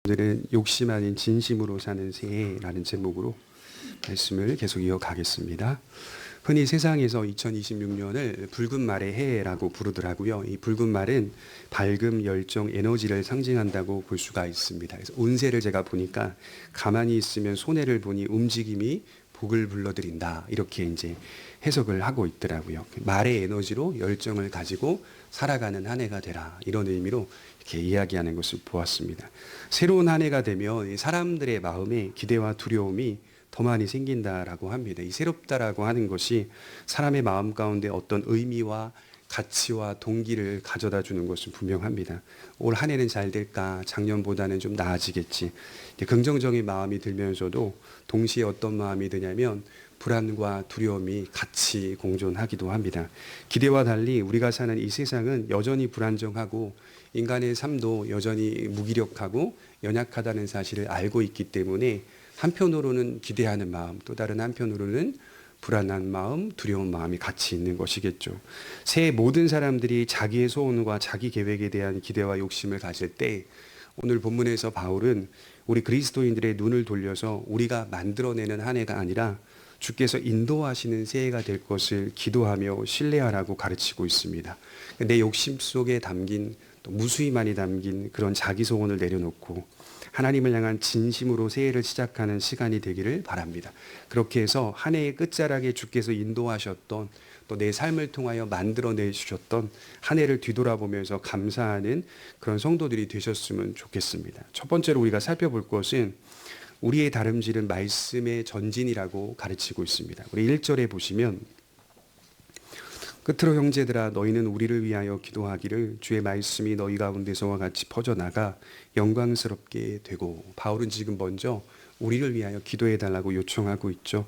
오늘은 욕심 아닌 진심으로 사는 새해라는 제목으로 말씀을 계속 이어가겠습니다. 흔히 세상에서 2026년을 붉은 말의 해라고 부르더라고요. 이 붉은 말은 밝음, 열정, 에너지를 상징한다고 볼 수가 있습니다. 그래서 운세를 제가 보니까 가만히 있으면 손해를 보니 움직임이 복을 불러들인다. 이렇게 이제 해석을 하고 있더라고요. 말의 에너지로 열정을 가지고 살아가는 한 해가 되라. 이런 의미로 이렇게 이야기하는 것을 보았습니다. 새로운 한 해가 되면 사람들의 마음에 기대와 두려움이 더 많이 생긴다라고 합니다. 이 새롭다라고 하는 것이 사람의 마음 가운데 어떤 의미와 가치와 동기를 가져다 주는 것은 분명합니다. 올 한 해는 잘 될까? 작년보다는 좀 나아지겠지. 긍정적인 마음이 들면서도 동시에 어떤 마음이 드냐면 불안과 두려움이 같이 공존하기도 합니다. 기대와 달리 우리가 사는 이 세상은 여전히 불안정하고 인간의 삶도 여전히 무기력하고 연약하다는 사실을 알고 있기 때문에 한편으로는 기대하는 마음, 또 다른 한편으로는 불안한 마음, 두려운 마음이 같이 있는 것이겠죠. 새해 모든 사람들이 자기의 소원과 자기 계획에 대한 기대와 욕심을 가질 때 오늘 본문에서 바울은 우리 그리스도인들의 눈을 돌려서 우리가 만들어내는 한 해가 아니라 주께서 인도하시는 새해가 될 것을 기도하며 신뢰하라고 가르치고 있습니다. 내 욕심 속에 담긴 또 무수히 많이 담긴 그런 자기 소원을 내려놓고 하나님을 향한 진심으로 새해를 시작하는 시간이 되기를 바랍니다. 그렇게 해서 한 해의 끝자락에 주께서 인도하셨던 또 내 삶을 통하여 만들어내 주셨던 한 해를 뒤돌아보면서 감사하는 그런 성도들이 되셨으면 좋겠습니다. 첫 번째로 우리가 살펴볼 것은 우리의 다름질은 말씀의 전진이라고 가르치고 있습니다. 우리 1절에 보시면 끝으로 형제들아 너희는 우리를 위하여 기도하기를 주의 말씀이 너희 가운데서와 같이 퍼져나가 영광스럽게 되고. 바울은 지금 먼저 우리를 위하여 기도해 달라고 요청하고 있죠.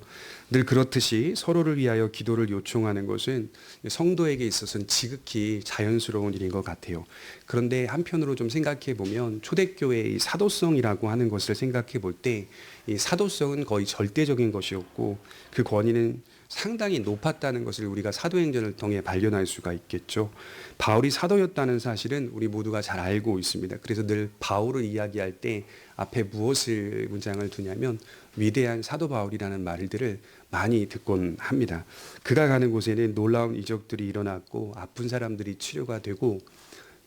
늘 그렇듯이 서로를 위하여 기도를 요청하는 것은 성도에게 있어서는 지극히 자연스러운 일인 것 같아요. 그런데 한편으로 좀 생각해 보면 초대교회의 사도성이라고 하는 것을 생각해 볼 때 이 사도성은 거의 절대적인 것이었고 그 권위는 상당히 높았다는 것을 우리가 사도행전을 통해 발견할 수가 있겠죠. 바울이 사도였다는 사실은 우리 모두가 잘 알고 있습니다. 그래서 늘 바울을 이야기할 때 앞에 무엇을 문장을 두냐면 위대한 사도 바울이라는 말들을 많이 듣곤 합니다. 그가 가는 곳에는 놀라운 이적들이 일어났고 아픈 사람들이 치료가 되고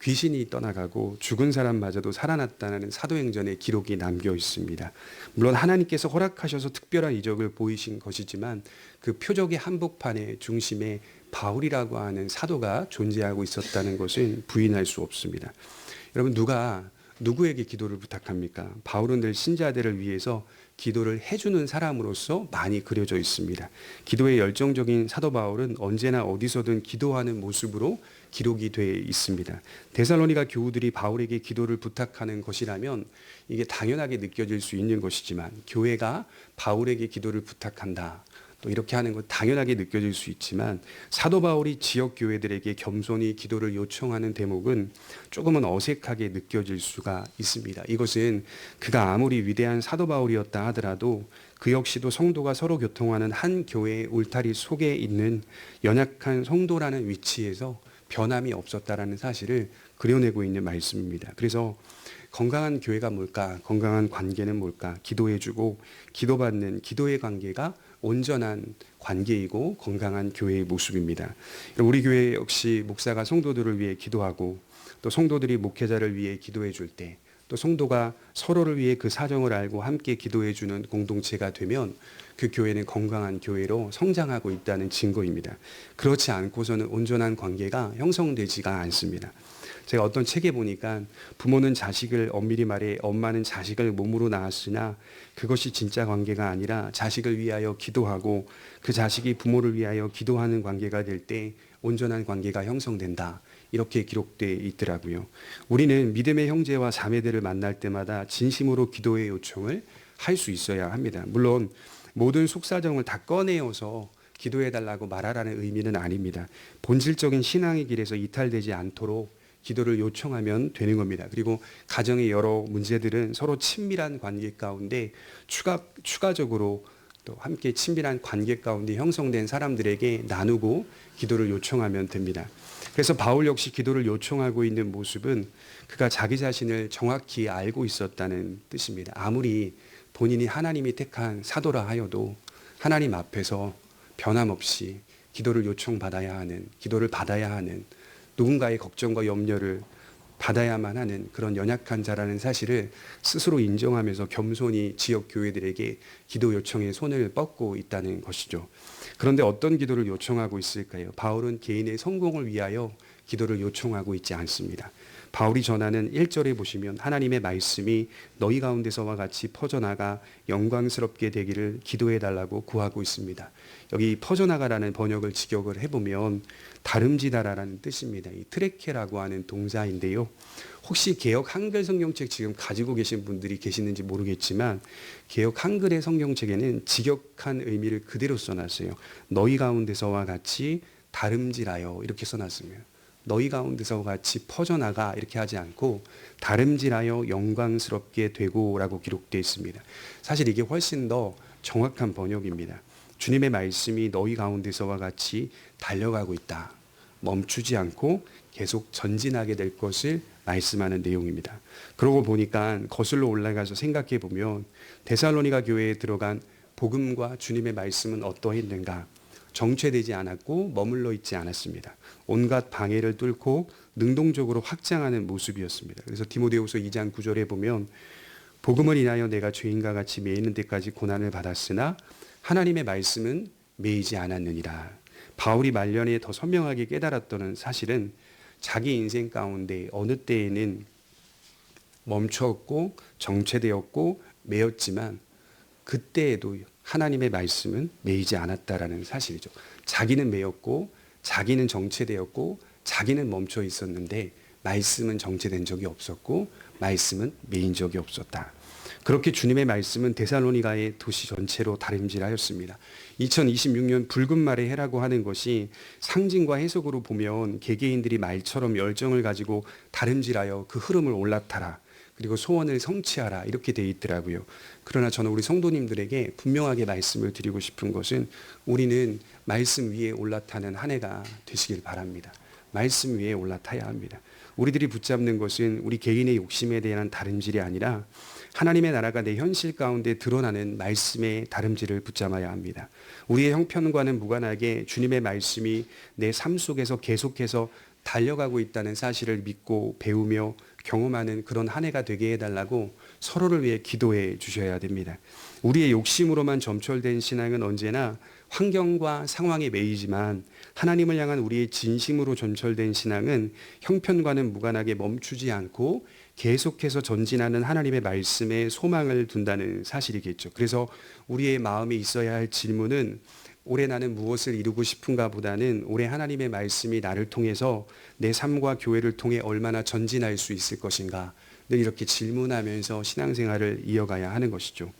귀신이 떠나가고 죽은 사람마저도 살아났다는 사도행전의 기록이 남겨 있습니다. 물론 하나님께서 허락하셔서 특별한 이적을 보이신 것이지만 그 표적의 한복판의 중심에 바울이라고 하는 사도가 존재하고 있었다는 것은 부인할 수 없습니다. 여러분 누가 누구에게 기도를 부탁합니까? 바울은 늘 신자들을 위해서 기도를 해주는 사람으로서 많이 그려져 있습니다. 기도에 열정적인 사도 바울은 언제나 어디서든 기도하는 모습으로 기록이 되어 있습니다. 데살로니가 교우들이 바울에게 기도를 부탁하는 것이라면 이게 당연하게 느껴질 수 있는 것이지만 교회가 바울에게 기도를 부탁한다. 또 이렇게 하는 것 당연하게 느껴질 수 있지만 사도 바울이 지역 교회들에게 겸손히 기도를 요청하는 대목은 조금은 어색하게 느껴질 수가 있습니다. 이것은 그가 아무리 위대한 사도 바울이었다 하더라도 그 역시도 성도가 서로 교통하는 한 교회의 울타리 속에 있는 연약한 성도라는 위치에서 변함이 없었다라는 사실을 그려내고 있는 말씀입니다. 그래서 건강한 교회가 뭘까? 건강한 관계는 뭘까? 기도해주고 기도받는 기도의 관계가 온전한 관계이고 건강한 교회의 모습입니다. 우리 교회 역시 목사가 성도들을 위해 기도하고 또 성도들이 목회자를 위해 기도해 줄 때 또 성도가 서로를 위해 그 사정을 알고 함께 기도해 주는 공동체가 되면 그 교회는 건강한 교회로 성장하고 있다는 증거입니다. 그렇지 않고서는 온전한 관계가 형성되지가 않습니다. 제가 어떤 책에 보니까 부모는 자식을 엄밀히 말해 엄마는 자식을 몸으로 낳았으나 그것이 진짜 관계가 아니라 자식을 위하여 기도하고 그 자식이 부모를 위하여 기도하는 관계가 될 때 온전한 관계가 형성된다. 이렇게 기록되어 있더라고요. 우리는 믿음의 형제와 자매들을 만날 때마다 진심으로 기도의 요청을 할 수 있어야 합니다. 물론 모든 속사정을 다 꺼내어서 기도해달라고 말하라는 의미는 아닙니다. 본질적인 신앙의 길에서 이탈되지 않도록 기도를 요청하면 되는 겁니다. 그리고 가정의 여러 문제들은 서로 친밀한 관계 가운데 추가적으로 또 함께 친밀한 관계 가운데 형성된 사람들에게 나누고 기도를 요청하면 됩니다. 그래서 바울 역시 기도를 요청하고 있는 모습은 그가 자기 자신을 정확히 알고 있었다는 뜻입니다. 아무리 본인이 하나님이 택한 사도라 하여도 하나님 앞에서 변함없이 기도를 요청받아야 하는, 기도를 받아야 하는, 누군가의 걱정과 염려를 받아야만 하는 그런 연약한 자라는 사실을 스스로 인정하면서 겸손히 지역 교회들에게 기도 요청의 손을 뻗고 있다는 것이죠. 그런데 어떤 기도를 요청하고 있을까요? 바울은 개인의 성공을 위하여 기도를 요청하고 있지 않습니다. 바울이 전하는 1절에 보시면 하나님의 말씀이 너희 가운데서와 같이 퍼져나가 영광스럽게 되기를 기도해 달라고 구하고 있습니다. 여기 퍼져나가라는 번역을 직역을 해보면 다름지다라는 뜻입니다. 이 트레케라고 하는 동사인데요. 혹시 개역 한글 성경책 지금 가지고 계신 분들이 계시는지 모르겠지만 개역 한글의 성경책에는 직역한 의미를 그대로 써놨어요. 너희 가운데서와 같이 다름질하여 이렇게 써놨습니다. 너희 가운데서 같이 퍼져나가 이렇게 하지 않고 다름질하여 영광스럽게 되고라고 기록되어 있습니다. 사실 이게 훨씬 더 정확한 번역입니다. 주님의 말씀이 너희 가운데서와 같이 달려가고 있다. 멈추지 않고 계속 전진하게 될 것을 말씀하는 내용입니다. 그러고 보니까 거슬러 올라가서 생각해 보면 데살로니가 교회에 들어간 복음과 주님의 말씀은 어떠했는가? 정체되지 않았고 머물러 있지 않았습니다. 온갖 방해를 뚫고 능동적으로 확장하는 모습이었습니다. 그래서 디모데후서 2장 9절에 보면 복음을 인하여 내가 죄인과 같이 매이는 데까지 고난을 받았으나 하나님의 말씀은 매이지 않았느니라. 바울이 말년에 더 선명하게 깨달았던 사실은 자기 인생 가운데 어느 때에는 멈추었고 정체되었고 매였지만 그때에도 하나님의 말씀은 매이지 않았다라는 사실이죠. 자기는 매였고 자기는 정체되었고 자기는 멈춰 있었는데 말씀은 정체된 적이 없었고 말씀은 매인 적이 없었다. 그렇게 주님의 말씀은 데살로니가의 도시 전체로 다름질하였습니다. 2026년 붉은 말의 해라고 하는 것이 상징과 해석으로 보면 개개인들이 말처럼 열정을 가지고 다름질하여 그 흐름을 올라타라. 그리고 소원을 성취하라 이렇게 되어 있더라고요. 그러나 저는 우리 성도님들에게 분명하게 말씀을 드리고 싶은 것은 우리는 말씀 위에 올라타는 한 해가 되시길 바랍니다. 말씀 위에 올라타야 합니다. 우리들이 붙잡는 것은 우리 개인의 욕심에 대한 다름질이 아니라 하나님의 나라가 내 현실 가운데 드러나는 말씀의 다름질을 붙잡아야 합니다. 우리의 형편과는 무관하게 주님의 말씀이 내 삶 속에서 계속해서 달려가고 있다는 사실을 믿고 배우며 경험하는 그런 한 해가 되게 해달라고 서로를 위해 기도해 주셔야 됩니다. 우리의 욕심으로만 점철된 신앙은 언제나 환경과 상황에 매이지만 하나님을 향한 우리의 진심으로 점철된 신앙은 형편과는 무관하게 멈추지 않고 계속해서 전진하는 하나님의 말씀에 소망을 둔다는 사실이겠죠. 그래서 우리의 마음에 있어야 할 질문은 올해 나는 무엇을 이루고 싶은가 보다는 올해 하나님의 말씀이 나를 통해서 내 삶과 교회를 통해 얼마나 전진할 수 있을 것인가 늘 이렇게 질문하면서 신앙생활을 이어가야 하는 것이죠.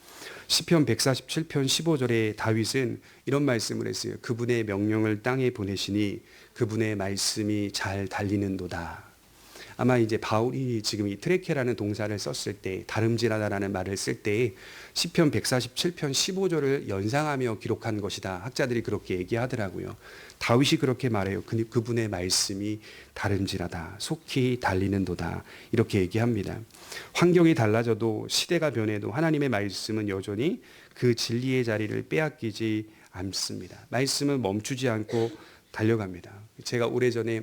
시편 147편 15절에 다윗은 이런 말씀을 했어요. 그분의 명령을 땅에 보내시니 그분의 말씀이 잘 달리는도다. 아마 이제 바울이 지금 이 트레케라는 동사를 썼을 때 다름질하다라는 말을 쓸 때 시편 147편 15절을 연상하며 기록한 것이다. 학자들이 그렇게 얘기하더라고요. 다윗이 그렇게 말해요. 그분의 말씀이 다름질하다. 속히 달리는도다. 이렇게 얘기합니다. 환경이 달라져도 시대가 변해도 하나님의 말씀은 여전히 그 진리의 자리를 빼앗기지 않습니다. 말씀은 멈추지 않고 달려갑니다. 제가 오래전에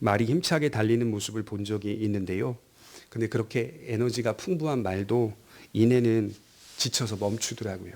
말이 힘차게 달리는 모습을 본 적이 있는데요. 근데 그렇게 에너지가 풍부한 말도 이내는 지쳐서 멈추더라고요.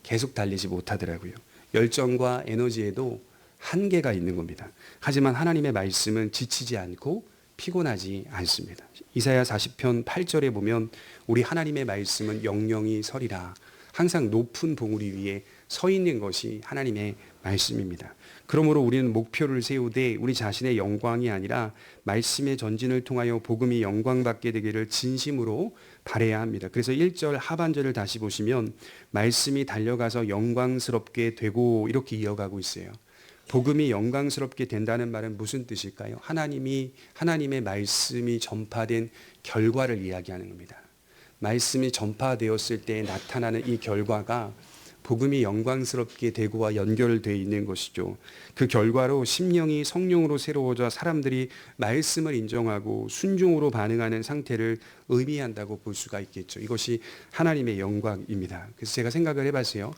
계속 달리지 못하더라고요. 열정과 에너지에도 한계가 있는 겁니다. 하지만 하나님의 말씀은 지치지 않고 피곤하지 않습니다. 이사야 40편 8절에 보면 우리 하나님의 말씀은 영영이 서리라. 항상 높은 봉우리 위에 서 있는 것이 하나님의 말씀입니다. 그러므로 우리는 목표를 세우되 우리 자신의 영광이 아니라 말씀의 전진을 통하여 복음이 영광받게 되기를 진심으로 바라야 합니다. 그래서 1절 하반절을 다시 보시면 말씀이 달려가서 영광스럽게 되고 이렇게 이어가고 있어요. 복음이 영광스럽게 된다는 말은 무슨 뜻일까요? 하나님의 말씀이 전파된 결과를 이야기하는 겁니다. 말씀이 전파되었을 때 나타나는 이 결과가 복음이 영광스럽게 되고와 연결되어 있는 것이죠. 그 결과로 심령이 성령으로 새로워져 사람들이 말씀을 인정하고 순종으로 반응하는 상태를 의미한다고 볼 수가 있겠죠. 이것이 하나님의 영광입니다. 그래서 제가 생각을 해봤어요.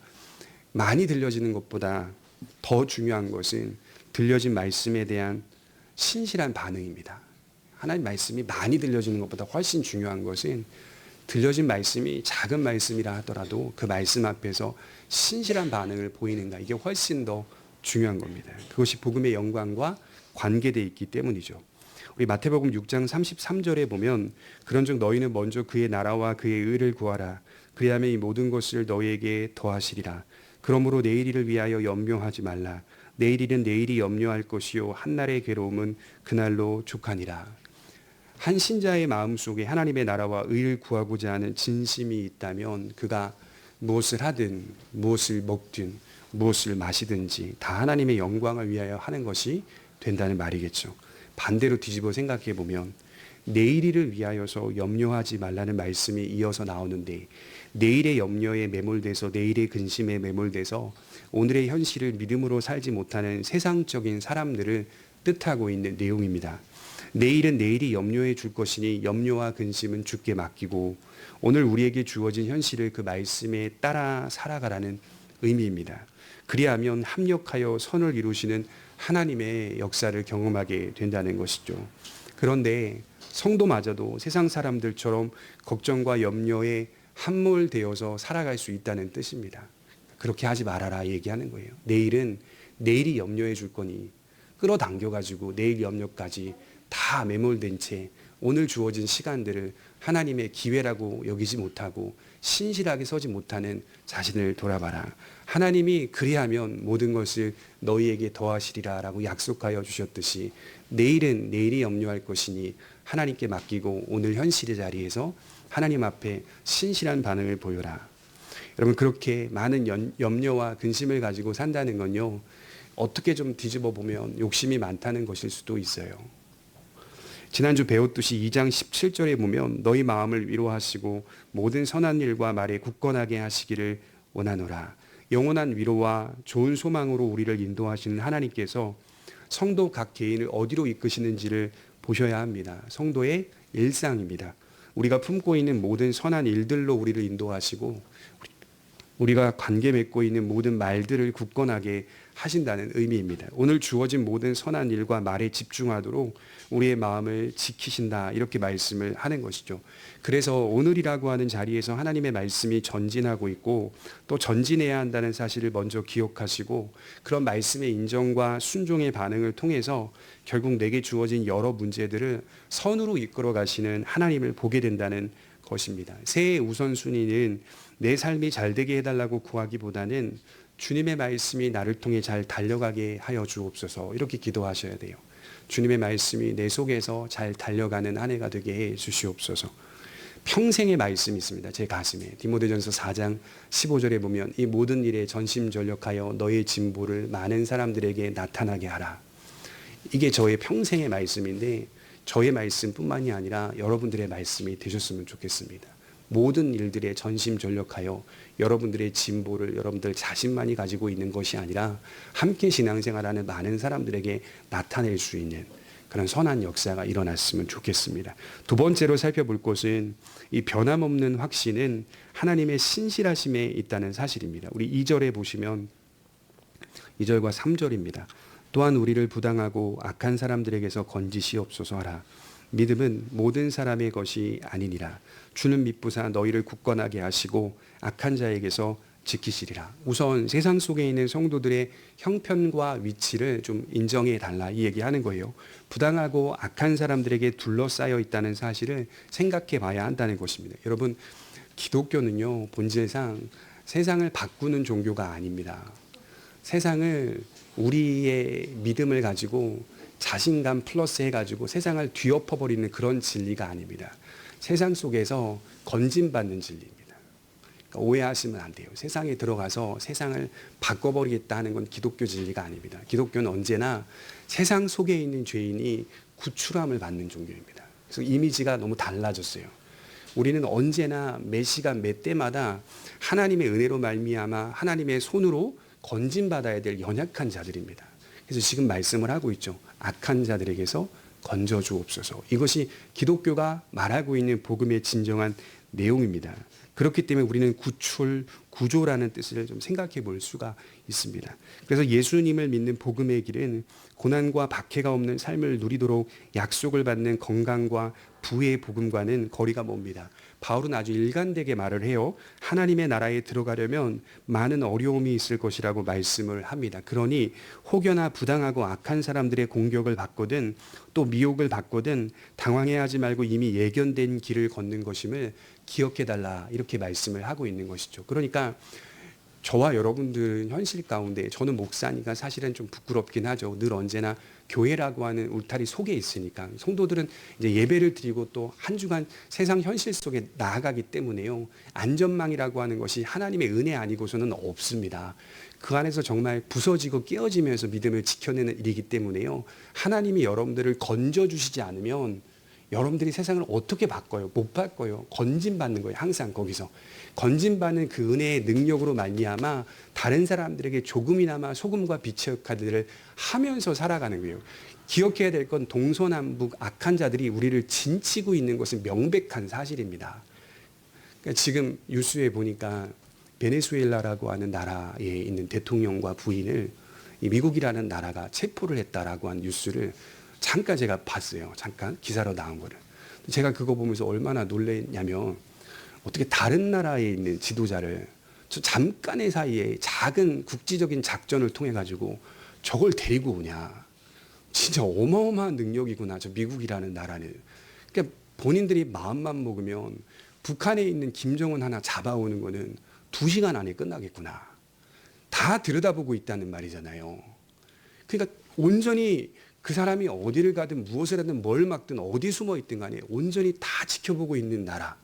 많이 들려지는 것보다 더 중요한 것은 들려진 말씀에 대한 신실한 반응입니다. 하나님 말씀이 많이 들려지는 것보다 훨씬 중요한 것은 들려진 말씀이 작은 말씀이라 하더라도 그 말씀 앞에서 신실한 반응을 보이는가, 이게 훨씬 더 중요한 겁니다. 그것이 복음의 영광과 관계되어 있기 때문이죠. 우리 마태복음 6장 33절에 보면 그런즉 너희는 먼저 그의 나라와 그의 의를 구하라. 그리하면 이 모든 것을 너희에게 더하시리라. 그러므로 내일을 위하여 염려하지 말라. 내일은 내일이 염려할 것이요 한날의 괴로움은 그날로 족하니라. 한 신자의 마음속에 하나님의 나라와 의를 구하고자 하는 진심이 있다면 그가 무엇을 하든 무엇을 먹든 무엇을 마시든지 다 하나님의 영광을 위하여 하는 것이 된다는 말이겠죠. 반대로 뒤집어 생각해 보면 내일을 위하여서 염려하지 말라는 말씀이 이어서 나오는데 내일의 염려에 매몰돼서 내일의 근심에 매몰돼서 오늘의 현실을 믿음으로 살지 못하는 세상적인 사람들을 뜻하고 있는 내용입니다. 내일은 내일이 염려해 줄 것이니 염려와 근심은 주께 맡기고 오늘 우리에게 주어진 현실을 그 말씀에 따라 살아가라는 의미입니다. 그리하면 합력하여 선을 이루시는 하나님의 역사를 경험하게 된다는 것이죠. 그런데 성도마저도 세상 사람들처럼 걱정과 염려에 함몰되어서 살아갈 수 있다는 뜻입니다. 그렇게 하지 말아라 얘기하는 거예요. 내일은 내일이 염려해 줄 거니 끌어당겨가지고 내일 염려까지 다 매몰된 채 오늘 주어진 시간들을 하나님의 기회라고 여기지 못하고 신실하게 서지 못하는 자신을 돌아봐라. 하나님이 그리하면 모든 것을 너희에게 더하시리라 라고 약속하여 주셨듯이 내일은 내일이 염려할 것이니 하나님께 맡기고 오늘 현실의 자리에서 하나님 앞에 신실한 반응을 보여라. 여러분, 그렇게 많은 염려와 근심을 가지고 산다는 건요, 어떻게 좀 뒤집어 보면 욕심이 많다는 것일 수도 있어요. 지난주 배웠듯이 2장 17절에 보면 너희 마음을 위로하시고 모든 선한 일과 말에 굳건하게 하시기를 원하노라. 영원한 위로와 좋은 소망으로 우리를 인도하시는 하나님께서 성도 각 개인을 어디로 이끄시는지를 보셔야 합니다. 성도의 일상입니다. 우리가 품고 있는 모든 선한 일들로 우리를 인도하시고 우리가 관계 맺고 있는 모든 말들을 굳건하게 하신다는 의미입니다. 오늘 주어진 모든 선한 일과 말에 집중하도록 우리의 마음을 지키신다, 이렇게 말씀을 하는 것이죠. 그래서 오늘이라고 하는 자리에서 하나님의 말씀이 전진하고 있고 또 전진해야 한다는 사실을 먼저 기억하시고 그런 말씀의 인정과 순종의 반응을 통해서 결국 내게 주어진 여러 문제들을 선으로 이끌어 가시는 하나님을 보게 된다는 것입니다. 새해의 우선순위는 내 삶이 잘 되게 해달라고 구하기보다는 주님의 말씀이 나를 통해 잘 달려가게 하여 주옵소서, 이렇게 기도하셔야 돼요. 주님의 말씀이 내 속에서 잘 달려가는 한 해가 되게 해 주시옵소서. 평생의 말씀이 있습니다. 제 가슴에. 디모데전서 4장 15절에 보면 이 모든 일에 전심전력하여 너의 진보를 많은 사람들에게 나타나게 하라. 이게 저의 평생의 말씀인데 저의 말씀뿐만이 아니라 여러분들의 말씀이 되셨으면 좋겠습니다. 모든 일들에 전심전력하여 여러분들의 진보를 여러분들 자신만이 가지고 있는 것이 아니라 함께 신앙생활하는 많은 사람들에게 나타낼 수 있는 그런 선한 역사가 일어났으면 좋겠습니다. 두 번째로 살펴볼 것은 이 변함없는 확신은 하나님의 신실하심에 있다는 사실입니다. 우리 2절에 보시면 2절과 3절입니다. 또한 우리를 부당하고 악한 사람들에게서 건지시옵소서 하라. 믿음은 모든 사람의 것이 아니니라. 주는 믿부사 너희를 굳건하게 하시고 악한 자에게서 지키시리라. 우선 세상 속에 있는 성도들의 형편과 위치를 좀 인정해 달라, 이 얘기하는 거예요. 부당하고 악한 사람들에게 둘러싸여 있다는 사실을 생각해 봐야 한다는 것입니다. 여러분, 기독교는요, 본질상 세상을 바꾸는 종교가 아닙니다. 세상을 우리의 믿음을 가지고 자신감 플러스 해가지고 세상을 뒤엎어버리는 그런 진리가 아닙니다. 세상 속에서 건진받는 진리입니다. 그러니까 오해하시면 안 돼요. 세상에 들어가서 세상을 바꿔버리겠다 하는 건 기독교 진리가 아닙니다. 기독교는 언제나 세상 속에 있는 죄인이 구출함을 받는 종교입니다. 그래서 이미지가 너무 달라졌어요. 우리는 언제나 매 시간 매 때마다 하나님의 은혜로 말미암아 하나님의 손으로 건진받아야 될 연약한 자들입니다. 그래서 지금 말씀을 하고 있죠. 악한 자들에게서 건져 주옵소서. 이것이 기독교가 말하고 있는 복음의 진정한 내용입니다. 그렇기 때문에 우리는 구출, 구조라는 뜻을 좀 생각해 볼 수가 있습니다. 그래서 예수님을 믿는 복음의 길은 고난과 박해가 없는 삶을 누리도록 약속을 받는 건강과 부의 복음과는 거리가 멉니다. 바울은 아주 일관되게 말을 해요. 하나님의 나라에 들어가려면 많은 어려움이 있을 것이라고 말씀을 합니다. 그러니 혹여나 부당하고 악한 사람들의 공격을 받거든 또 미혹을 받거든 당황해하지 말고 이미 예견된 길을 걷는 것임을 기억해달라, 이렇게 말씀을 하고 있는 것이죠. 그러니까 저와 여러분들은 현실 가운데, 저는 목사니까 사실은 좀 부끄럽긴 하죠. 늘 언제나 교회라고 하는 울타리 속에 있으니까. 성도들은 이제 예배를 드리고 또 한 주간 세상 현실 속에 나아가기 때문에요. 안전망이라고 하는 것이 하나님의 은혜 아니고서는 없습니다. 그 안에서 정말 부서지고 깨어지면서 믿음을 지켜내는 일이기 때문에요. 하나님이 여러분들을 건져주시지 않으면 여러분들이 세상을 어떻게 바꿔요? 못 바꿔요. 건진받는 거예요. 항상 거기서. 건진받는 그 은혜의 능력으로 말미암아 다른 사람들에게 조금이나마 소금과 빛의 역할들을 하면서 살아가는 거예요. 기억해야 될 건 동서남북 악한 자들이 우리를 진치고 있는 것은 명백한 사실입니다. 그러니까 지금 뉴스에 보니까 베네수엘라라고 하는 나라에 있는 대통령과 부인을 이 미국이라는 나라가 체포를 했다라고 한 뉴스를 잠깐 제가 봤어요. 잠깐 기사로 나온 거를. 제가 그거 보면서 얼마나 놀랐냐면, 어떻게 다른 나라에 있는 지도자를 저 잠깐의 사이에 작은 국지적인 작전을 통해 가지고 저걸 데리고 오냐. 진짜 어마어마한 능력이구나, 저 미국이라는 나라는. 그러니까 본인들이 마음만 먹으면 북한에 있는 김정은 하나 잡아오는 거는 2시간 안에 끝나겠구나. 다 들여다보고 있다는 말이잖아요. 그러니까 온전히 그 사람이 어디를 가든 무엇을 하든 뭘 막든 어디 숨어 있든 간에 온전히 다 지켜보고 있는 나라.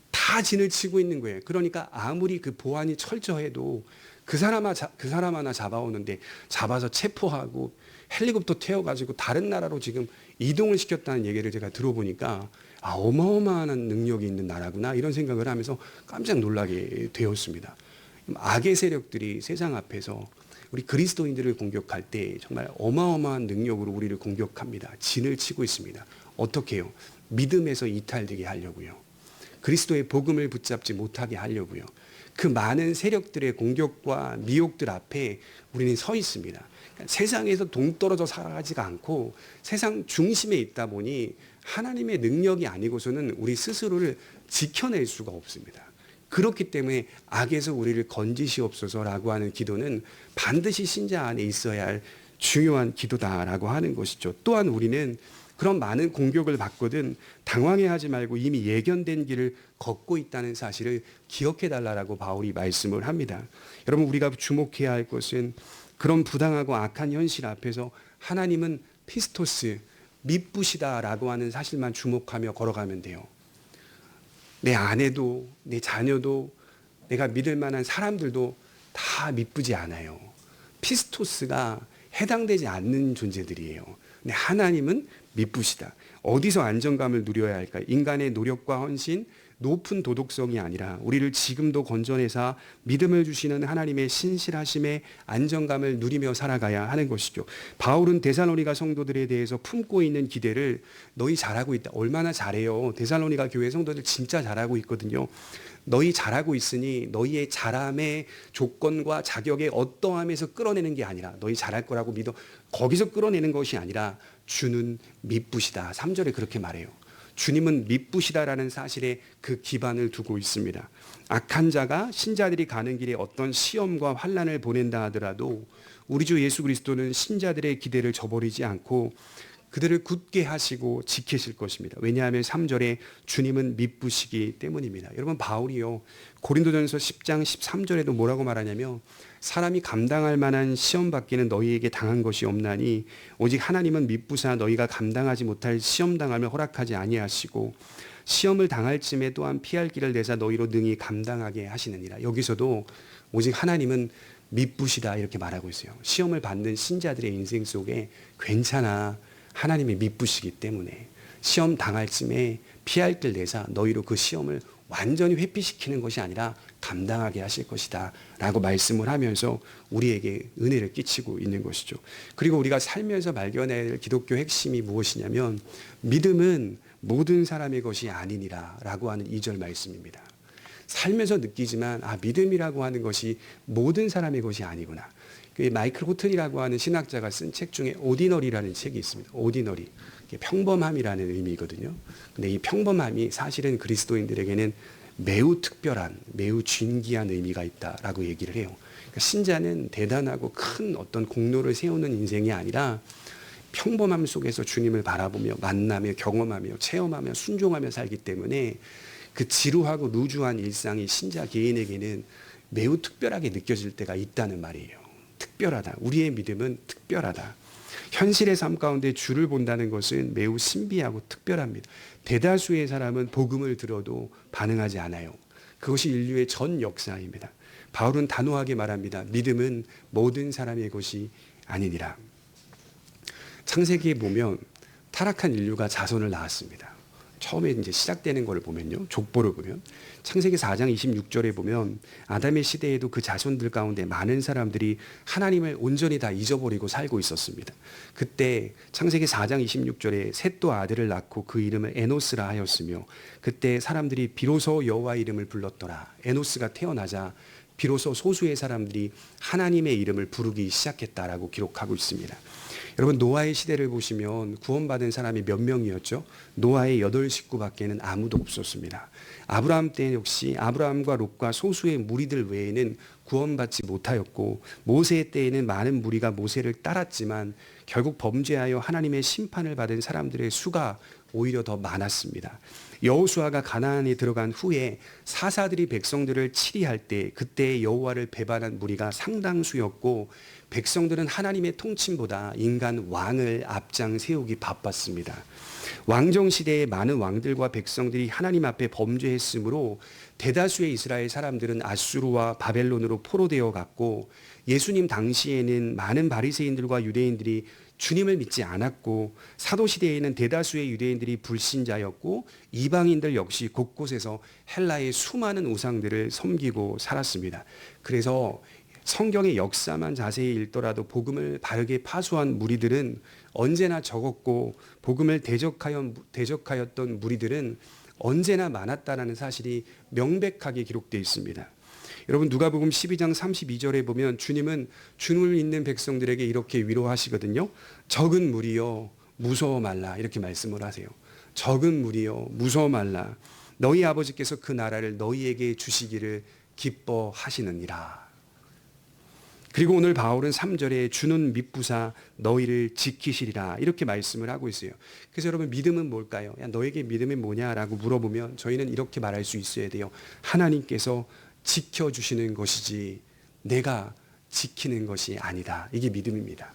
다 진을 치고 있는 거예요. 그러니까 아무리 그 보안이 철저해도 그 사람 하나 잡아오는데 잡아서 체포하고 헬리콥터 태워가지고 다른 나라로 지금 이동을 시켰다는 얘기를 제가 들어보니까 어마어마한 능력이 있는 나라구나, 이런 생각을 하면서 깜짝 놀라게 되었습니다. 악의 세력들이 세상 앞에서 우리 그리스도인들을 공격할 때 정말 어마어마한 능력으로 우리를 공격합니다. 진을 치고 있습니다. 어떻게 해요? 믿음에서 이탈되게 하려고요. 그리스도의 복음을 붙잡지 못하게 하려고요. 그 많은 세력들의 공격과 미혹들 앞에 우리는 서 있습니다. 그러니까 세상에서 동떨어져 살아가지가 않고 세상 중심에 있다 보니 하나님의 능력이 아니고서는 우리 스스로를 지켜낼 수가 없습니다. 그렇기 때문에 악에서 우리를 건지시옵소서라고 하는 기도는 반드시 신자 안에 있어야 할 중요한 기도다라고 하는 것이죠. 또한 우리는 그런 많은 공격을 받거든 당황해하지 말고 이미 예견된 길을 걷고 있다는 사실을 기억해달라고 바울이 말씀을 합니다. 여러분, 우리가 주목해야 할 것은 그런 부당하고 악한 현실 앞에서 하나님은 피스토스, 미쁘시다라고 하는 사실만 주목하며 걸어가면 돼요. 내 아내도 내 자녀도 내가 믿을 만한 사람들도 다 미쁘지 않아요. 피스토스가 해당되지 않는 존재들이에요. 근데 하나님은 미쁘시다. 어디서 안정감을 누려야 할까? 인간의 노력과 헌신, 높은 도덕성이 아니라 우리를 지금도 건져내사 믿음을 주시는 하나님의 신실하심의 안정감을 누리며 살아가야 하는 것이죠. 바울은 데살로니가 성도들에 대해서 품고 있는 기대를 너희 잘하고 있다. 얼마나 잘해요. 데살로니가 교회 성도들 진짜 잘하고 있거든요. 너희 잘하고 있으니 너희의 잘함의 조건과 자격의 어떠함에서 끌어내는 게 아니라, 너희 잘할 거라고 믿어 거기서 끌어내는 것이 아니라 주는 미쁘시다. 3절에 그렇게 말해요. 주님은 미쁘시다라는 사실에 그 기반을 두고 있습니다. 악한 자가 신자들이 가는 길에 어떤 시험과 환난을 보낸다 하더라도 우리 주 예수 그리스도는 신자들의 기대를 저버리지 않고 그들을 굳게 하시고 지키실 것입니다. 왜냐하면 3절에 주님은 미쁘시기 때문입니다. 여러분, 바울이요 고린도전서 10장 13절에도 뭐라고 말하냐면, 사람이 감당할 만한 시험 받기는 너희에게 당한 것이 없나니 오직 하나님은 미쁘사 너희가 감당하지 못할 시험 당함을 허락하지 아니하시고 시험을 당할 쯤에 또한 피할 길을 내사 너희로 능히 감당하게 하시느니라. 여기서도 오직 하나님은 미쁘시다 이렇게 말하고 있어요. 시험을 받는 신자들의 인생 속에 괜찮아, 하나님이 미쁘시기 때문에 시험 당할 쯤에 피할 길 내사 너희로 그 시험을 완전히 회피시키는 것이 아니라 감당하게 하실 것이다 라고 말씀을 하면서 우리에게 은혜를 끼치고 있는 것이죠. 그리고 우리가 살면서 발견해야 될 기독교 핵심이 무엇이냐면 믿음은 모든 사람의 것이 아니니라 라고 하는 2절 말씀입니다. 살면서 느끼지만 믿음이라고 하는 것이 모든 사람의 것이 아니구나. 마이클 호튼이라고 하는 신학자가 쓴 책 중에 오디너리라는 책이 있습니다. 오디너리. 평범함이라는 의미거든요. 근데 이 평범함이 사실은 그리스도인들에게는 매우 특별한, 매우 존귀한 의미가 있다라고 얘기를 해요. 그러니까 신자는 대단하고 큰 어떤 공로를 세우는 인생이 아니라 평범함 속에서 주님을 바라보며 만나며 경험하며 체험하며 순종하며 살기 때문에 그 지루하고 루즈한 일상이 신자 개인에게는 매우 특별하게 느껴질 때가 있다는 말이에요. 특별하다. 우리의 믿음은 특별하다. 현실의 삶 가운데 주를 본다는 것은 매우 신비하고 특별합니다. 대다수의 사람은 복음을 들어도 반응하지 않아요. 그것이 인류의 전 역사입니다. 바울은 단호하게 말합니다. 믿음은 모든 사람의 것이 아니니라. 창세기에 보면 타락한 인류가 자손을 낳았습니다. 처음에 이제 시작되는 걸 보면요. 족보를 보면 창세기 4장 26절에 보면 아담의 시대에도 그 자손들 가운데 많은 사람들이 하나님을 온전히 다 잊어버리고 살고 있었습니다. 그때 창세기 4장 26절에 셋도 아들을 낳고 그 이름을 에노스라 하였으며 그때 사람들이 비로소 여호와 이름을 불렀더라. 에노스가 태어나자 비로소 소수의 사람들이 하나님의 이름을 부르기 시작했다라고 기록하고 있습니다. 여러분 노아의 시대를 보시면 구원받은 사람이 몇 명이었죠? 노아의 8식구밖에는 아무도 없었습니다. 아브라함 때 역시 아브라함과 롯과 소수의 무리들 외에는 구원받지 못하였고 모세 때에는 많은 무리가 모세를 따랐지만 결국 범죄하여 하나님의 심판을 받은 사람들의 수가 오히려 더 많았습니다. 여호수아가 가나안에 들어간 후에 사사들이 백성들을 치리할 때 그때 여호와를 배반한 무리가 상당수였고 백성들은 하나님의 통침보다 인간 왕을 앞장 세우기 바빴습니다. 왕정 시대에 많은 왕들과 백성들이 하나님 앞에 범죄했으므로 대다수의 이스라엘 사람들은 아수르와 바벨론으로 포로되어 갔고 예수님 당시에는 많은 바리새인들과 유대인들이 주님을 믿지 않았고 사도시대에는 대다수의 유대인들이 불신자였고 이방인들 역시 곳곳에서 헬라의 수많은 우상들을 섬기고 살았습니다. 그래서 성경의 역사만 자세히 읽더라도 복음을 바르게 파수한 무리들은 언제나 적었고 복음을 대적하였던 무리들은 언제나 많았다라는 사실이 명백하게 기록되어 있습니다. 여러분 누가복음 12장 32절에 보면 주님은 주님을 믿는 백성들에게 이렇게 위로하시거든요. 적은 무리여 무서워 말라 이렇게 말씀을 하세요. 적은 무리여 무서워 말라. 너희 아버지께서 그 나라를 너희에게 주시기를 기뻐하시느니라. 그리고 오늘 바울은 3절에 주는 미쁘사 너희를 지키시리라 이렇게 말씀을 하고 있어요. 그래서 여러분 믿음은 뭘까요? 야, 너에게 믿음이 뭐냐라고 물어보면 저희는 이렇게 말할 수 있어야 돼요. 하나님께서 지켜주시는 것이지 내가 지키는 것이 아니다. 이게 믿음입니다.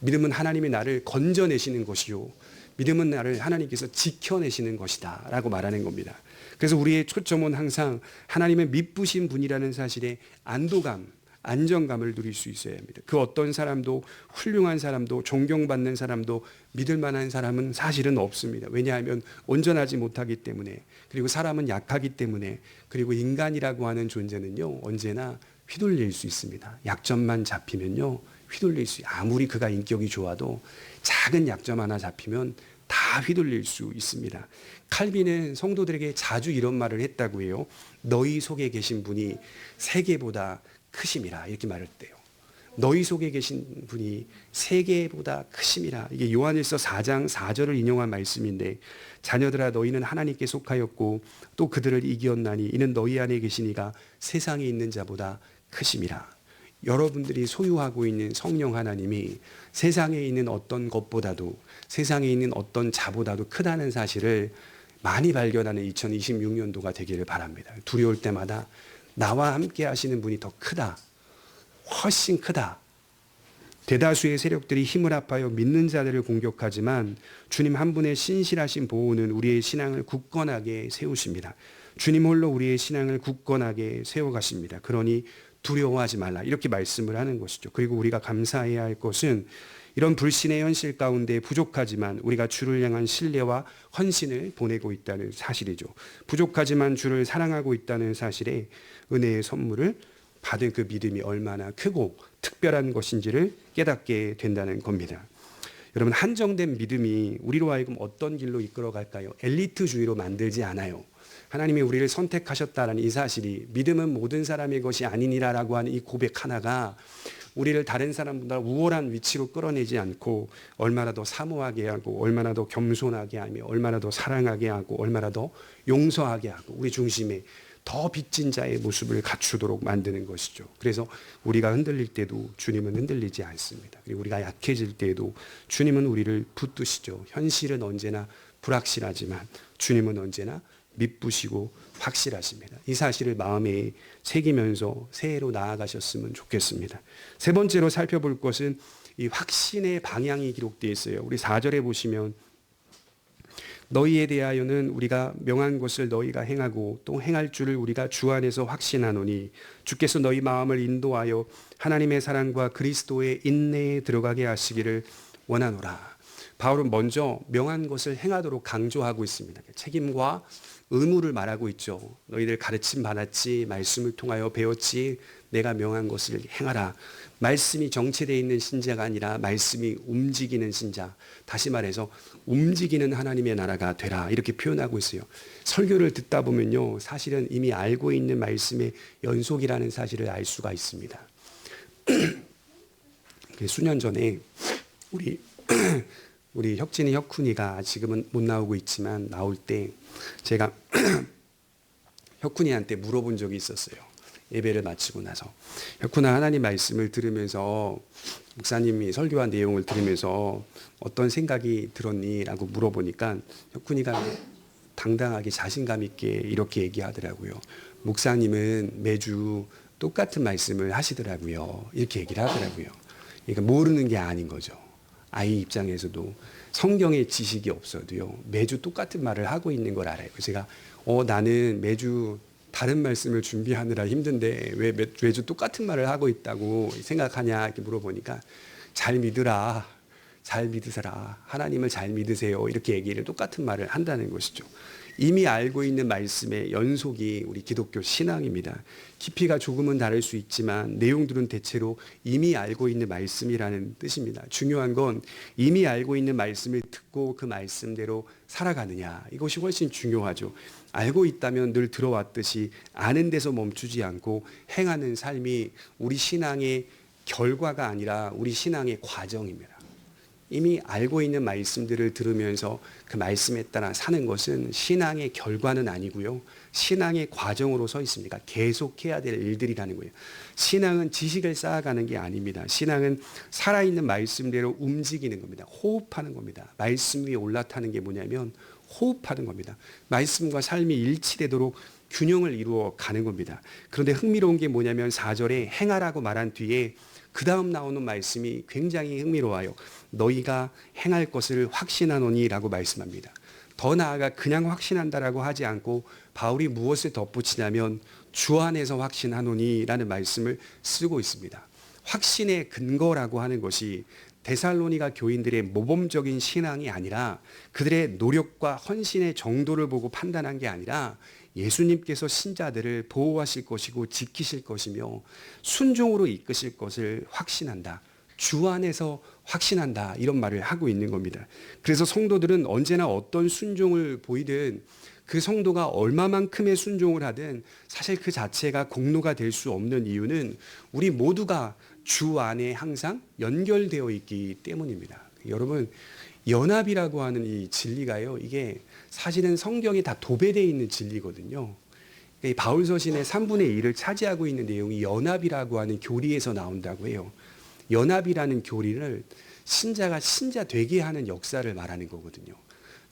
믿음은 하나님이 나를 건져내시는 것이요 믿음은 나를 하나님께서 지켜내시는 것이다 라고 말하는 겁니다. 그래서 우리의 초점은 항상 하나님의 미쁘신 분이라는 사실에 안도감, 안정감을 누릴 수 있어야 합니다. 그 어떤 사람도 훌륭한 사람도 존경받는 사람도 믿을 만한 사람은 사실은 없습니다. 왜냐하면 온전하지 못하기 때문에 그리고 사람은 약하기 때문에 그리고 인간이라고 하는 존재는요 언제나 휘둘릴 수 있습니다. 약점만 잡히면요 휘둘릴 수 아무리 그가 인격이 좋아도 작은 약점 하나 잡히면 다 휘둘릴 수 있습니다. 칼빈은 성도들에게 자주 이런 말을 했다고 해요. 너희 속에 계신 분이 세계보다 크심이라 이렇게 말했대요. 너희 속에 계신 분이 세계보다 크심이라. 이게 요한일서 4장 4절을 인용한 말씀인데 자녀들아 너희는 하나님께 속하였고 또 그들을 이기었나니 이는 너희 안에 계시니가 세상에 있는 자보다 크심이라. 여러분들이 소유하고 있는 성령 하나님이 세상에 있는 어떤 것보다도 세상에 있는 어떤 자보다도 크다는 사실을 많이 발견하는 2026년도가 되기를 바랍니다. 두려울 때마다 나와 함께 하시는 분이 더 크다. 훨씬 크다. 대다수의 세력들이 힘을 합하여 믿는 자들을 공격하지만 주님 한 분의 신실하신 보호는 우리의 신앙을 굳건하게 세우십니다. 주님 홀로 우리의 신앙을 굳건하게 세워가십니다. 그러니 두려워하지 말라 이렇게 말씀을 하는 것이죠. 그리고 우리가 감사해야 할 것은 이런 불신의 현실 가운데 부족하지만 우리가 주를 향한 신뢰와 헌신을 보내고 있다는 사실이죠. 부족하지만 주를 사랑하고 있다는 사실에 은혜의 선물을 받은 그 믿음이 얼마나 크고 특별한 것인지를 깨닫게 된다는 겁니다. 여러분, 한정된 믿음이 우리로 하여금 어떤 길로 이끌어갈까요? 엘리트주의로 만들지 않아요. 하나님이 우리를 선택하셨다는 이 사실이, 믿음은 모든 사람의 것이 아니니라라고 하는 이 고백 하나가 우리를 다른 사람보다 우월한 위치로 끌어내지 않고 얼마나 더 사모하게 하고, 얼마나 더 겸손하게 하며, 얼마나 더 사랑하게 하고, 얼마나 더 용서하게 하고, 우리 중심에 더 빚진 자의 모습을 갖추도록 만드는 것이죠. 그래서 우리가 흔들릴 때도 주님은 흔들리지 않습니다. 그리고 우리가 약해질 때에도 주님은 우리를 붙드시죠. 현실은 언제나 불확실하지만 주님은 언제나 믿부시고 확실하십니다. 이 사실을 마음에 새기면서 새해로 나아가셨으면 좋겠습니다. 세 번째로 살펴볼 것은 이 확신의 방향이 기록되어 있어요. 우리 4절에 보시면 너희에 대하여는 우리가 명한 것을 너희가 행하고 또 행할 줄을 우리가 주 안에서 확신하노니 주께서 너희 마음을 인도하여 하나님의 사랑과 그리스도의 인내에 들어가게 하시기를 원하노라. 바울은 먼저 명한 것을 행하도록 강조하고 있습니다. 책임과 의무를 말하고 있죠. 너희들 가르침 받았지, 말씀을 통하여 배웠지, 내가 명한 것을 행하라. 말씀이 정체되어 있는 신자가 아니라 말씀이 움직이는 신자, 다시 말해서 움직이는 하나님의 나라가 되라, 이렇게 표현하고 있어요. 설교를 듣다 보면요, 사실은 이미 알고 있는 말씀의 연속이라는 사실을 알 수가 있습니다. 수년 전에 우리 혁진이, 혁훈이가 지금은 못 나오고 있지만 나올 때 제가 혁훈이한테 물어본 적이 있었어요. 예배를 마치고 나서, 혁훈아, 하나님 말씀을 들으면서, 목사님이 설교한 내용을 들으면서 어떤 생각이 들었니? 라고 물어보니까 혁훈이가 당당하게 자신감 있게 이렇게 얘기하더라고요. 목사님은 매주 똑같은 말씀을 하시더라고요. 이렇게 얘기를 하더라고요. 그러니까 모르는 게 아닌 거죠. 아이 입장에서도 성경의 지식이 없어도요, 매주 똑같은 말을 하고 있는 걸 알아요. 제가 나는 매주 다른 말씀을 준비하느라 힘든데 왜 매주 똑같은 말을 하고 있다고 생각하냐 이렇게 물어보니까, 잘 믿으라, 잘 믿으세라, 하나님을 잘 믿으세요, 이렇게 얘기를, 똑같은 말을 한다는 것이죠. 이미 알고 있는 말씀의 연속이 우리 기독교 신앙입니다. 깊이가 조금은 다를 수 있지만 내용들은 대체로 이미 알고 있는 말씀이라는 뜻입니다. 중요한 건 이미 알고 있는 말씀을 듣고 그 말씀대로 살아가느냐, 이것이 훨씬 중요하죠. 알고 있다면 늘 들어왔듯이 아는 데서 멈추지 않고 행하는 삶이 우리 신앙의 결과가 아니라 우리 신앙의 과정입니다. 이미 알고 있는 말씀들을 들으면서 그 말씀에 따라 사는 것은 신앙의 결과는 아니고요, 신앙의 과정으로 서 있습니다. 계속해야 될 일들이라는 거예요. 신앙은 지식을 쌓아가는 게 아닙니다. 신앙은 살아있는 말씀대로 움직이는 겁니다. 호흡하는 겁니다. 말씀 위에 올라타는 게 뭐냐면 호흡하는 겁니다. 말씀과 삶이 일치되도록 균형을 이루어 가는 겁니다. 그런데 흥미로운 게 뭐냐면 4절에 행하라고 말한 뒤에 그 다음 나오는 말씀이 굉장히 흥미로워요. 너희가 행할 것을 확신하노니 라고 말씀합니다. 더 나아가 그냥 확신한다라고 하지 않고 바울이 무엇을 덧붙이냐면 주 안에서 확신하노니 라는 말씀을 쓰고 있습니다. 확신의 근거라고 하는 것이 데살로니가 교인들의 모범적인 신앙이 아니라 그들의 노력과 헌신의 정도를 보고 판단한 게 아니라 예수님께서 신자들을 보호하실 것이고 지키실 것이며 순종으로 이끄실 것을 확신한다. 주 안에서 확신한다. 이런 말을 하고 있는 겁니다. 그래서 성도들은 언제나 어떤 순종을 보이든 그 성도가 얼마만큼의 순종을 하든 사실 그 자체가 공로가 될 수 없는 이유는 우리 모두가 주 안에 항상 연결되어 있기 때문입니다. 여러분, 연합이라고 하는 이 진리가요, 이게 사실은 성경에 다 도배되어 있는 진리거든요. 이 바울 서신의 3분의 1을 차지하고 있는 내용이 연합이라고 하는 교리에서 나온다고 해요. 연합이라는 교리를 신자가 신자 되게 하는 역사를 말하는 거거든요.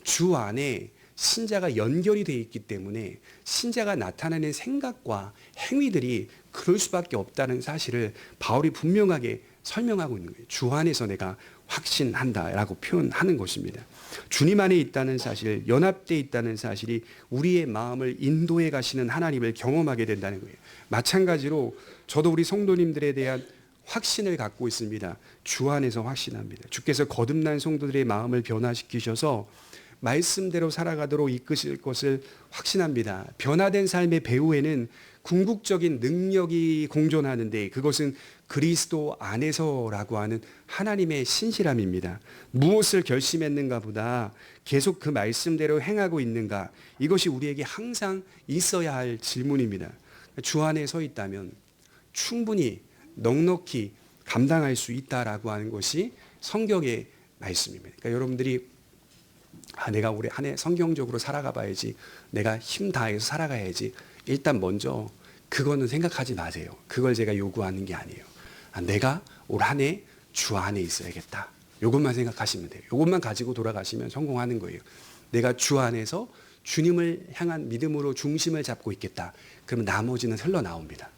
주 안에 신자가 연결이 되어 있기 때문에 신자가 나타내는 생각과 행위들이 그럴 수밖에 없다는 사실을 바울이 분명하게 설명하고 있는 거예요. 주 안에서 내가 확신한다라고 표현하는 것입니다. 주님 안에 있다는 사실, 연합되어 있다는 사실이 우리의 마음을 인도해 가시는 하나님을 경험하게 된다는 거예요. 마찬가지로 저도 우리 성도님들에 대한 확신을 갖고 있습니다. 주 안에서 확신합니다. 주께서 거듭난 성도들의 마음을 변화시키셔서 말씀대로 살아가도록 이끄실 것을 확신합니다. 변화된 삶의 배후에는 궁극적인 능력이 공존하는데 그것은 그리스도 안에서라고 하는 하나님의 신실함입니다. 무엇을 결심했는가 보다 계속 그 말씀대로 행하고 있는가, 이것이 우리에게 항상 있어야 할 질문입니다. 주 안에 서 있다면 충분히 넉넉히 감당할 수 있다라고 하는 것이 성경의 말씀입니다. 그러니까 여러분들이 내가 올해 한 해 성경적으로 살아가 봐야지, 내가 힘 다해서 살아가야지, 일단 먼저 그거는 생각하지 마세요. 그걸 제가 요구하는 게 아니에요. 내가 올 한 해 주 안에 있어야겠다, 이것만 생각하시면 돼요. 이것만 가지고 돌아가시면 성공하는 거예요. 내가 주 안에서 주님을 향한 믿음으로 중심을 잡고 있겠다, 그러면 나머지는 흘러나옵니다.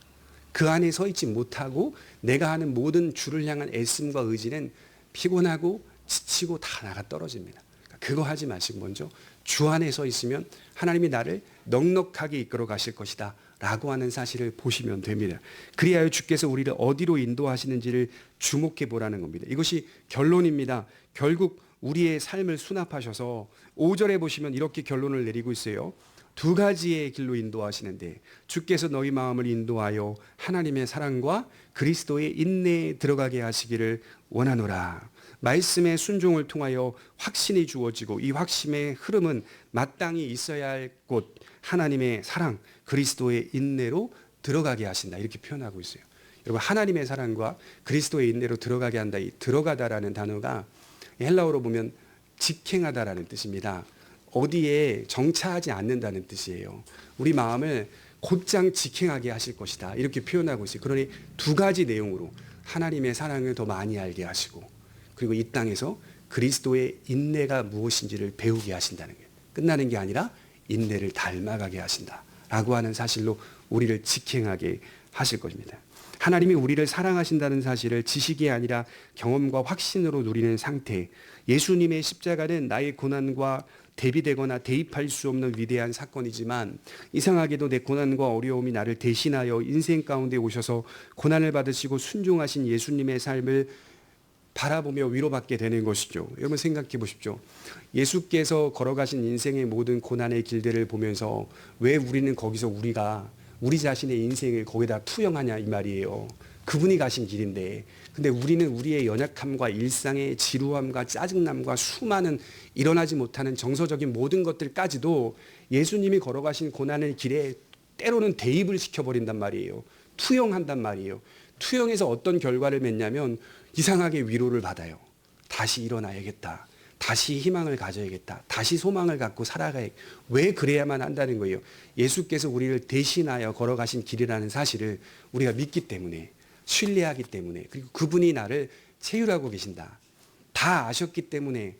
그 안에 서 있지 못하고 내가 하는 모든 주를 향한 애씀과 의지는 피곤하고 지치고 다 나가 떨어집니다. 그거 하지 마시고 먼저 주 안에 서 있으면 하나님이 나를 넉넉하게 이끌어 가실 것이다 라고 하는 사실을 보시면 됩니다. 그리하여 주께서 우리를 어디로 인도하시는지를 주목해 보라는 겁니다. 이것이 결론입니다. 결국 우리의 삶을 수납하셔서 5절에 보시면 이렇게 결론을 내리고 있어요. 두 가지의 길로 인도하시는데 주께서 너희 마음을 인도하여 하나님의 사랑과 그리스도의 인내에 들어가게 하시기를 원하노라. 말씀의 순종을 통하여 확신이 주어지고 이 확신의 흐름은 마땅히 있어야 할 곳, 하나님의 사랑, 그리스도의 인내로 들어가게 하신다, 이렇게 표현하고 있어요. 여러분, 하나님의 사랑과 그리스도의 인내로 들어가게 한다, 이 들어가다라는 단어가 헬라어로 보면 직행하다라는 뜻입니다. 어디에 정차하지 않는다는 뜻이에요. 우리 마음을 곧장 직행하게 하실 것이다, 이렇게 표현하고 있어요. 그러니 두 가지 내용으로 하나님의 사랑을 더 많이 알게 하시고, 그리고 이 땅에서 그리스도의 인내가 무엇인지를 배우게 하신다는 거예요. 끝나는 게 아니라 인내를 닮아가게 하신다라고 하는 사실로 우리를 직행하게 하실 것입니다. 하나님이 우리를 사랑하신다는 사실을 지식이 아니라 경험과 확신으로 누리는 상태. 예수님의 십자가는 나의 고난과 대비되거나 대입할 수 없는 위대한 사건이지만, 이상하게도 내 고난과 어려움이 나를 대신하여 인생 가운데 오셔서 고난을 받으시고 순종하신 예수님의 삶을 바라보며 위로받게 되는 것이죠. 여러분 생각해 보십시오. 예수께서 걸어가신 인생의 모든 고난의 길들을 보면서 왜 우리는 거기서 우리 자신의 인생을 거기다 투영하냐, 이 말이에요. 그분이 가신 길인데, 근데 우리는 우리의 연약함과 일상의 지루함과 짜증남과 수많은 일어나지 못하는 정서적인 모든 것들까지도 예수님이 걸어가신 고난의 길에 때로는 대입을 시켜버린단 말이에요. 투영한단 말이에요. 투영해서 어떤 결과를 맺냐면 이상하게 위로를 받아요. 다시 일어나야겠다, 다시 희망을 가져야겠다, 다시 소망을 갖고 살아가야겠다. 왜 그래야만 한다는 거예요. 예수께서 우리를 대신하여 걸어가신 길이라는 사실을 우리가 믿기 때문에, 신뢰하기 때문에, 그리고 그분이 나를 체휼하고 계신다, 다 아셨기 때문에,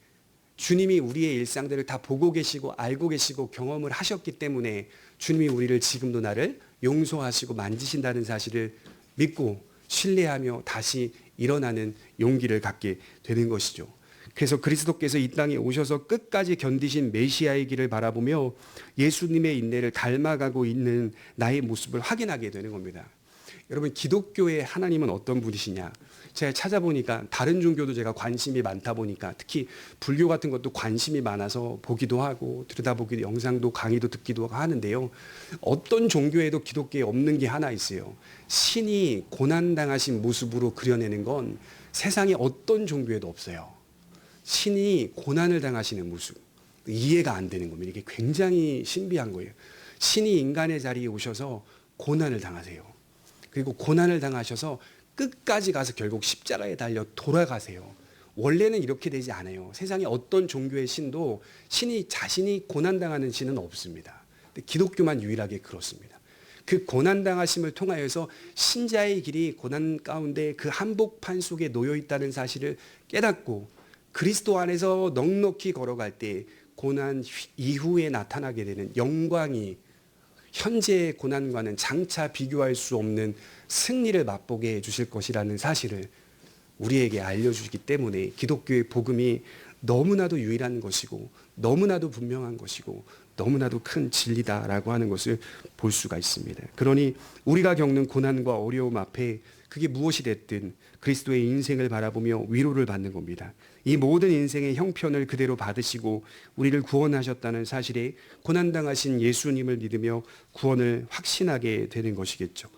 주님이 우리의 일상들을 다 보고 계시고 알고 계시고 경험을 하셨기 때문에 주님이 우리를 지금도 나를 용서하시고 만지신다는 사실을 믿고 신뢰하며 다시 일어나는 용기를 갖게 되는 것이죠. 그래서 그리스도께서 이 땅에 오셔서 끝까지 견디신 메시아의 길을 바라보며 예수님의 인내를 닮아가고 있는 나의 모습을 확인하게 되는 겁니다. 여러분, 기독교의 하나님은 어떤 분이시냐? 제가 찾아보니까 다른 종교도 제가 관심이 많다 보니까, 특히 불교 같은 것도 관심이 많아서 보기도 하고 들여다보기도, 영상도 강의도 듣기도 하는데요. 어떤 종교에도 기독교에 없는 게 하나 있어요. 신이 고난당하신 모습으로 그려내는 건 세상에 어떤 종교에도 없어요. 신이 고난을 당하시는 모습, 이해가 안 되는 겁니다. 이게 굉장히 신비한 거예요. 신이 인간의 자리에 오셔서 고난을 당하세요. 그리고 고난을 당하셔서 끝까지 가서 결국 십자가에 달려 돌아가세요. 원래는 이렇게 되지 않아요. 세상에 어떤 종교의 신도 신이 자신이 고난당하는 신은 없습니다. 근데 기독교만 유일하게 그렇습니다. 그 고난당하심을 통하여서 신자의 길이 고난 가운데 그 한복판 속에 놓여 있다는 사실을 깨닫고 그리스도 안에서 넉넉히 걸어갈 때 고난 이후에 나타나게 되는 영광이 현재의 고난과는 장차 비교할 수 없는 승리를 맛보게 해주실 것이라는 사실을 우리에게 알려주기 때문에 기독교의 복음이 너무나도 유일한 것이고 너무나도 분명한 것이고 너무나도 큰 진리다라고 하는 것을 볼 수가 있습니다. 그러니 우리가 겪는 고난과 어려움 앞에 그게 무엇이 됐든 그리스도의 인생을 바라보며 위로를 받는 겁니다. 이 모든 인생의 형편을 그대로 받으시고 우리를 구원하셨다는 사실에 고난당하신 예수님을 믿으며 구원을 확신하게 되는 것이겠죠.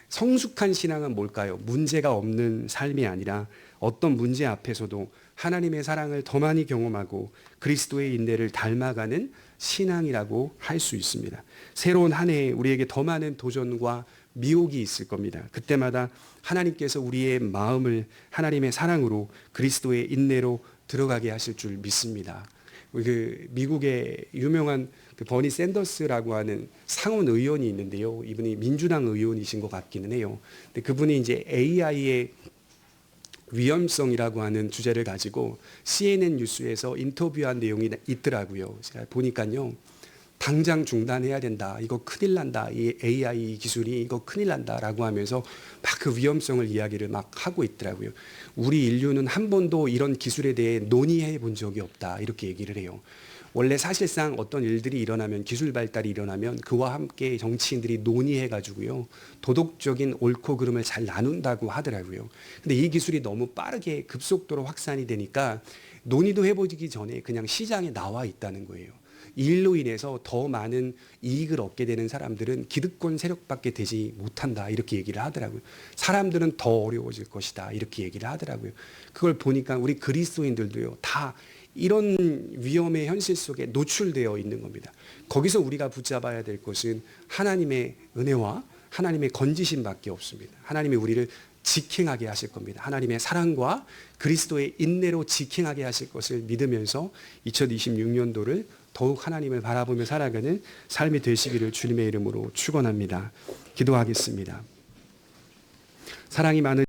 성숙한 신앙은 뭘까요? 문제가 없는 삶이 아니라 어떤 문제 앞에서도 하나님의 사랑을 더 많이 경험하고 그리스도의 인내를 닮아가는 신앙이라고 할 수 있습니다. 새로운 한 해에 우리에게 더 많은 도전과 미혹이 있을 겁니다. 그때마다 하나님께서 우리의 마음을 하나님의 사랑으로 그리스도의 인내로 들어가게 하실 줄 믿습니다. 그 미국의 유명한 그 버니 샌더스라고 하는 상원 의원이 있는데요. 이분이 민주당 의원이신 것 같기는 해요. 근데 그분이 이제 AI의 위험성이라고 하는 주제를 가지고 CNN 뉴스에서 인터뷰한 내용이 있더라고요. 제가 보니까요. 당장 중단해야 된다. 이거 큰일 난다. 이 AI 기술이 이거 큰일 난다라고 하면서 막 그 위험성을 이야기를 막 하고 있더라고요. 우리 인류는 한 번도 이런 기술에 대해 논의해 본 적이 없다. 이렇게 얘기를 해요. 원래 사실상 어떤 일들이 일어나면 기술 발달이 일어나면 그와 함께 정치인들이 논의해 가지고요. 도덕적인 옳고 그름을 잘 나눈다고 하더라고요. 근데 이 기술이 너무 빠르게 급속도로 확산이 되니까 논의도 해보기 전에 그냥 시장에 나와 있다는 거예요. 이 일로 인해서 더 많은 이익을 얻게 되는 사람들은 기득권 세력밖에 되지 못한다 이렇게 얘기를 하더라고요. 사람들은 더 어려워질 것이다 이렇게 얘기를 하더라고요. 그걸 보니까 우리 그리스도인들도요 다 이런 위험의 현실 속에 노출되어 있는 겁니다. 거기서 우리가 붙잡아야 될 것은 하나님의 은혜와 하나님의 건지심밖에 없습니다. 하나님이 우리를 직행하게 하실 겁니다. 하나님의 사랑과 그리스도의 인내로 직행하게 하실 것을 믿으면서 2026년도를 더욱 하나님을 바라보며 살아가는 삶이 되시기를 주님의 이름으로 축원합니다. 기도하겠습니다. 사랑이 많은